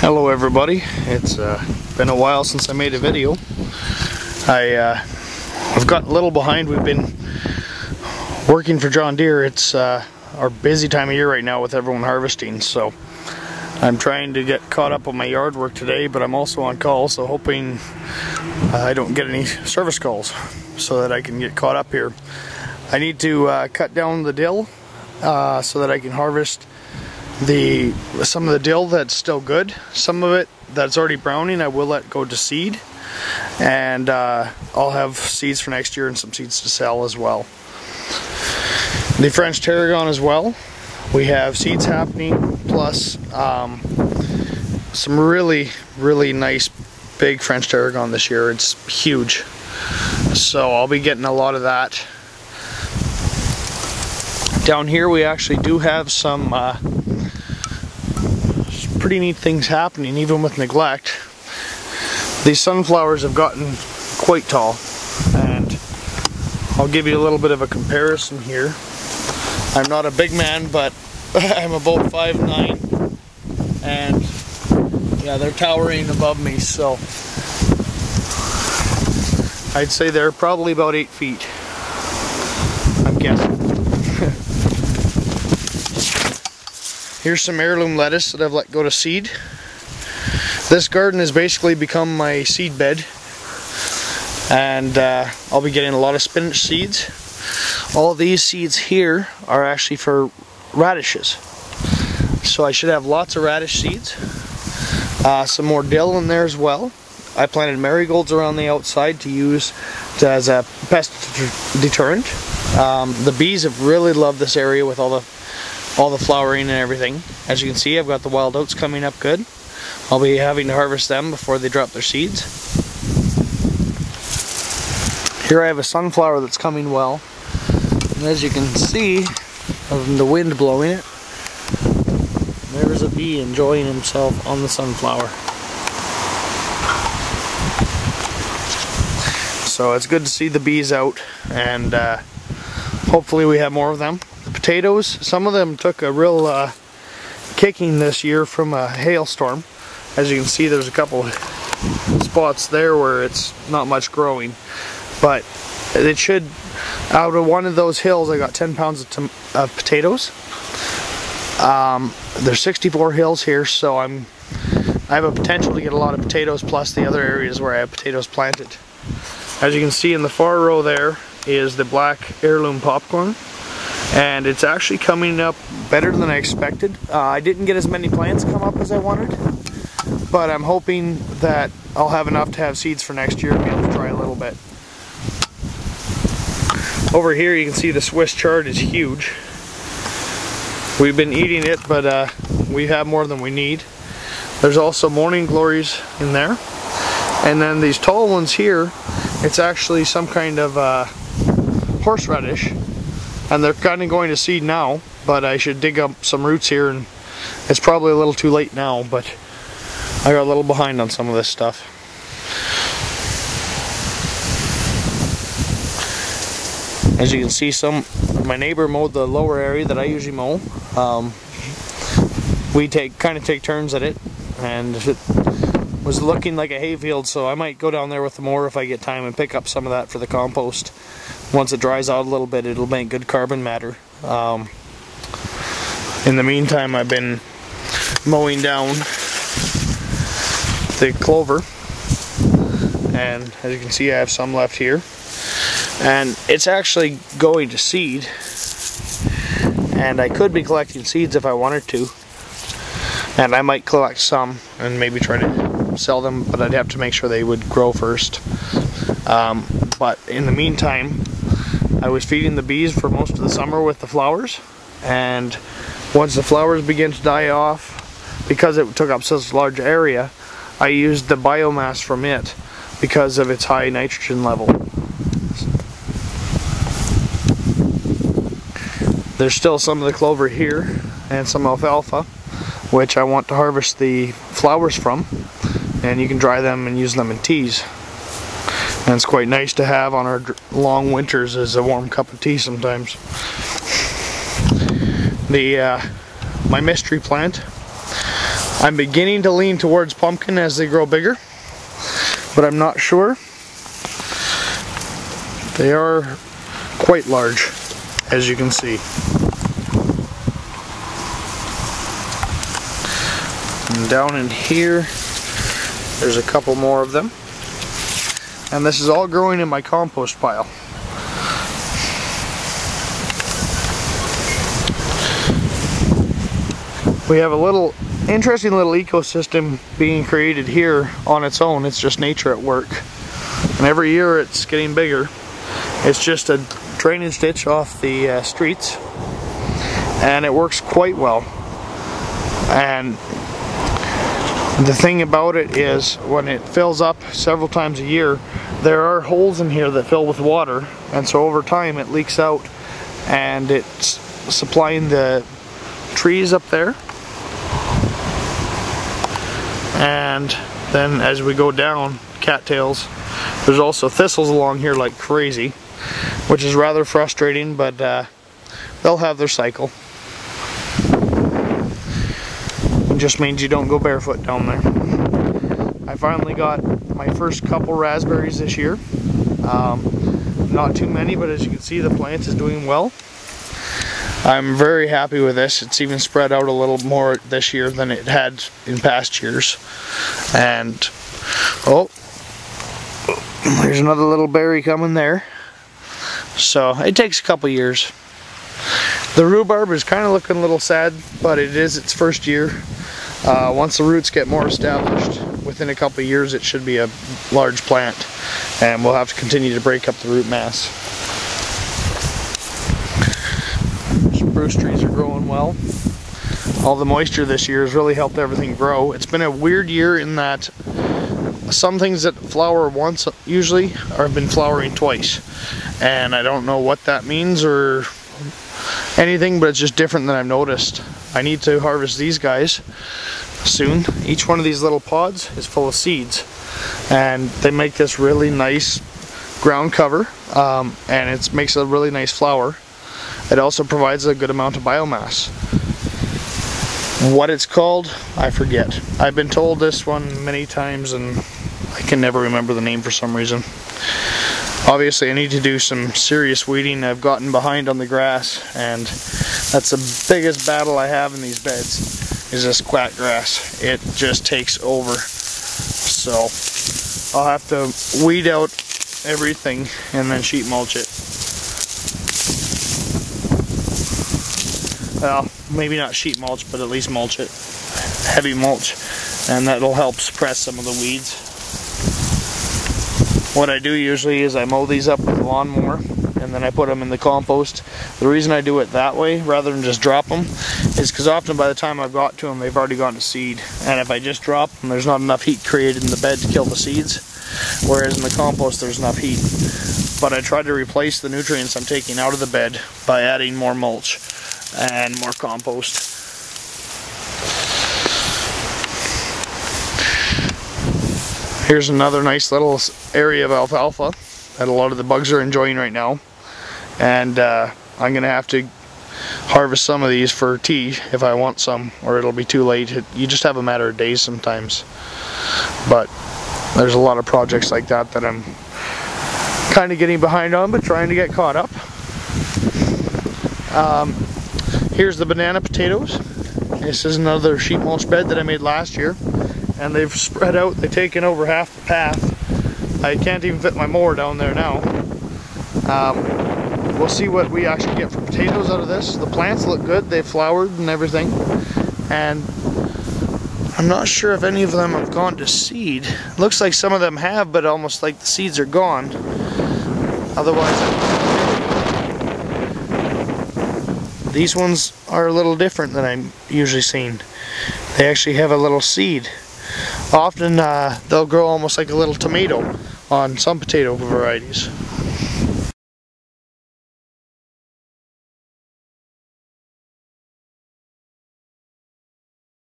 Hello everybody, it's been a while since I made a video. I've gotten a little behind. We've been working for John Deere. It's our busy time of year right now with everyone harvesting, so I'm trying to get caught up on my yard work today, but I'm also on call, so hoping I don't get any service calls so that I can get caught up here. I need to cut down the dill so that I can harvest some of the dill that's still good. Some of it that's already browning I will let go to seed, and I'll have seeds for next year and some seeds to sell as well. The French tarragon as well, we have seeds happening, plus some really nice big French tarragon this year. It's huge, so I'll be getting a lot of that. Down here we actually do have some pretty neat things happening even with neglect. These sunflowers have gotten quite tall, and I'll give you a little bit of a comparison here. I'm not a big man, but I'm about 5'9", and yeah, they're towering above me, so I'd say they're probably about 8 feet, I'm guessing. Here's some heirloom lettuce that I've let go to seed. This garden has basically become my seed bed, and I'll be getting a lot of spinach seeds. All these seeds here are actually for radishes, so I should have lots of radish seeds. Some more dill in there as well. I planted marigolds around the outside to use as a pest deterrent. The bees have really loved this area with all the flowering and everything. As you can see, I've got the wild oats coming up good. I'll be having to harvest them before they drop their seeds. Here I have a sunflower that's coming well, and as you can see, of the wind blowing it, there's a bee enjoying himself on the sunflower. So it's good to see the bees out, and hopefully we have more of them. The potatoes, some of them took a real kicking this year from a hailstorm. As you can see, there's a couple spots there where it's not much growing, but it should, out of one of those hills I got 10 pounds of potatoes. There's 64 hills here, so I have a potential to get a lot of potatoes, plus the other areas where I have potatoes planted. As you can see in the far row there is the black heirloom popcorn, and it's actually coming up better than I expected. I didn't get as many plants come up as I wanted, but I'm hoping that I'll have enough to have seeds for next year and be able to try a little bit. Over here you can see the Swiss chard is huge. We've been eating it, but we have more than we need. There's also morning glories in there, and then these tall ones here, it's actually some kind of horseradish, and they're kind of going to seed now, but I should dig up some roots here, and it's probably a little too late now, but I got a little behind on some of this stuff. As you can see, my neighbor mowed the lower area that I usually mow. We kind of take turns at it, and it was looking like a hayfield, so I might go down there with the mower if I get time and pick up some of that for the compost. Once it dries out a little bit, it'll make good carbon matter. In the meantime, I've been mowing down the clover, and as you can see, I have some left here, and it's actually going to seed, and I could be collecting seeds if I wanted to, and I might collect some and maybe try to sell them, but I'd have to make sure they would grow first. But in the meantime, I was feeding the bees for most of the summer with the flowers, and once the flowers began to die off, because it took up such a large area, I used the biomass from it because of its high nitrogen level. There's still some of the clover here and some alfalfa, which I want to harvest the flowers from, and you can dry them and use them in teas. And it's quite nice to have on our long winters as a warm cup of tea sometimes. My mystery plant, I'm beginning to lean towards pumpkin as they grow bigger, but I'm not sure. They are quite large, as you can see. And down in here, there's a couple more of them. And this is all growing in my compost pile. We have a little interesting little ecosystem being created here on its own. It's just nature at work. And every year it's getting bigger. It's just a drainage ditch off the streets. And it works quite well. And the thing about it is, when it fills up several times a year, there are holes in here that fill with water, and so over time it leaks out, and it's supplying the trees up there. And then as we go down, cattails, there's also thistles along here like crazy, which is rather frustrating, but they'll have their cycle. It just means you don't go barefoot down there. I finally got my first couple raspberries this year. Not too many, but as you can see, the plant is doing well. I'm very happy with this. It's even spread out a little more this year than it had in past years. And oh, there's another little berry coming there. So it takes a couple years. The rhubarb is kind of looking a little sad, but it is its first year. Once the roots get more established, within a couple of years it should be a large plant, and we'll have to continue to break up the root mass. Spruce trees are growing well. All the moisture this year has really helped everything grow. It's been a weird year in that some things that flower once usually have been flowering twice, and I don't know what that means or anything, but it's just different than I've noticed. I need to harvest these guys soon. Each one of these little pods is full of seeds, and they make this really nice ground cover, and it makes a really nice flower. It also provides a good amount of biomass. What it's called, I forget. I've been told this one many times and I can never remember the name for some reason. Obviously I need to do some serious weeding. I've gotten behind on the grass, and that's the biggest battle I have in these beds, is this quack grass. It just takes over. So I'll have to weed out everything and then sheet mulch it. Well, maybe not sheet mulch, but at least mulch it. Heavy mulch, and that'll help suppress some of the weeds. What I do usually is I mow these up with a lawnmower, and then I put them in the compost. The reason I do it that way rather than just drop them is because often by the time I've got to them, they've already gone to seed, and if I just drop them, there's not enough heat created in the bed to kill the seeds, whereas in the compost there's enough heat. But I try to replace the nutrients I'm taking out of the bed by adding more mulch and more compost. Here's another nice little area of alfalfa that a lot of the bugs are enjoying right now, and I'm gonna have to harvest some of these for tea if I want some, or it'll be too late. You just have a matter of days sometimes, but there's a lot of projects like that that I'm kind of getting behind on, but trying to get caught up. Here's the banana potatoes. This is another sheet mulch bed that I made last year, and they've spread out. They've taken over half the path. I can't even fit my mower down there now. We'll see what we actually get for potatoes out of this. The plants look good. They've flowered and everything, and I'm not sure if any of them have gone to seed. Looks like some of them have, but almost like the seeds are gone. Otherwise, these ones are a little different than I'm usually seeing. They actually have a little seed. Often they'll grow almost like a little tomato on some potato varieties.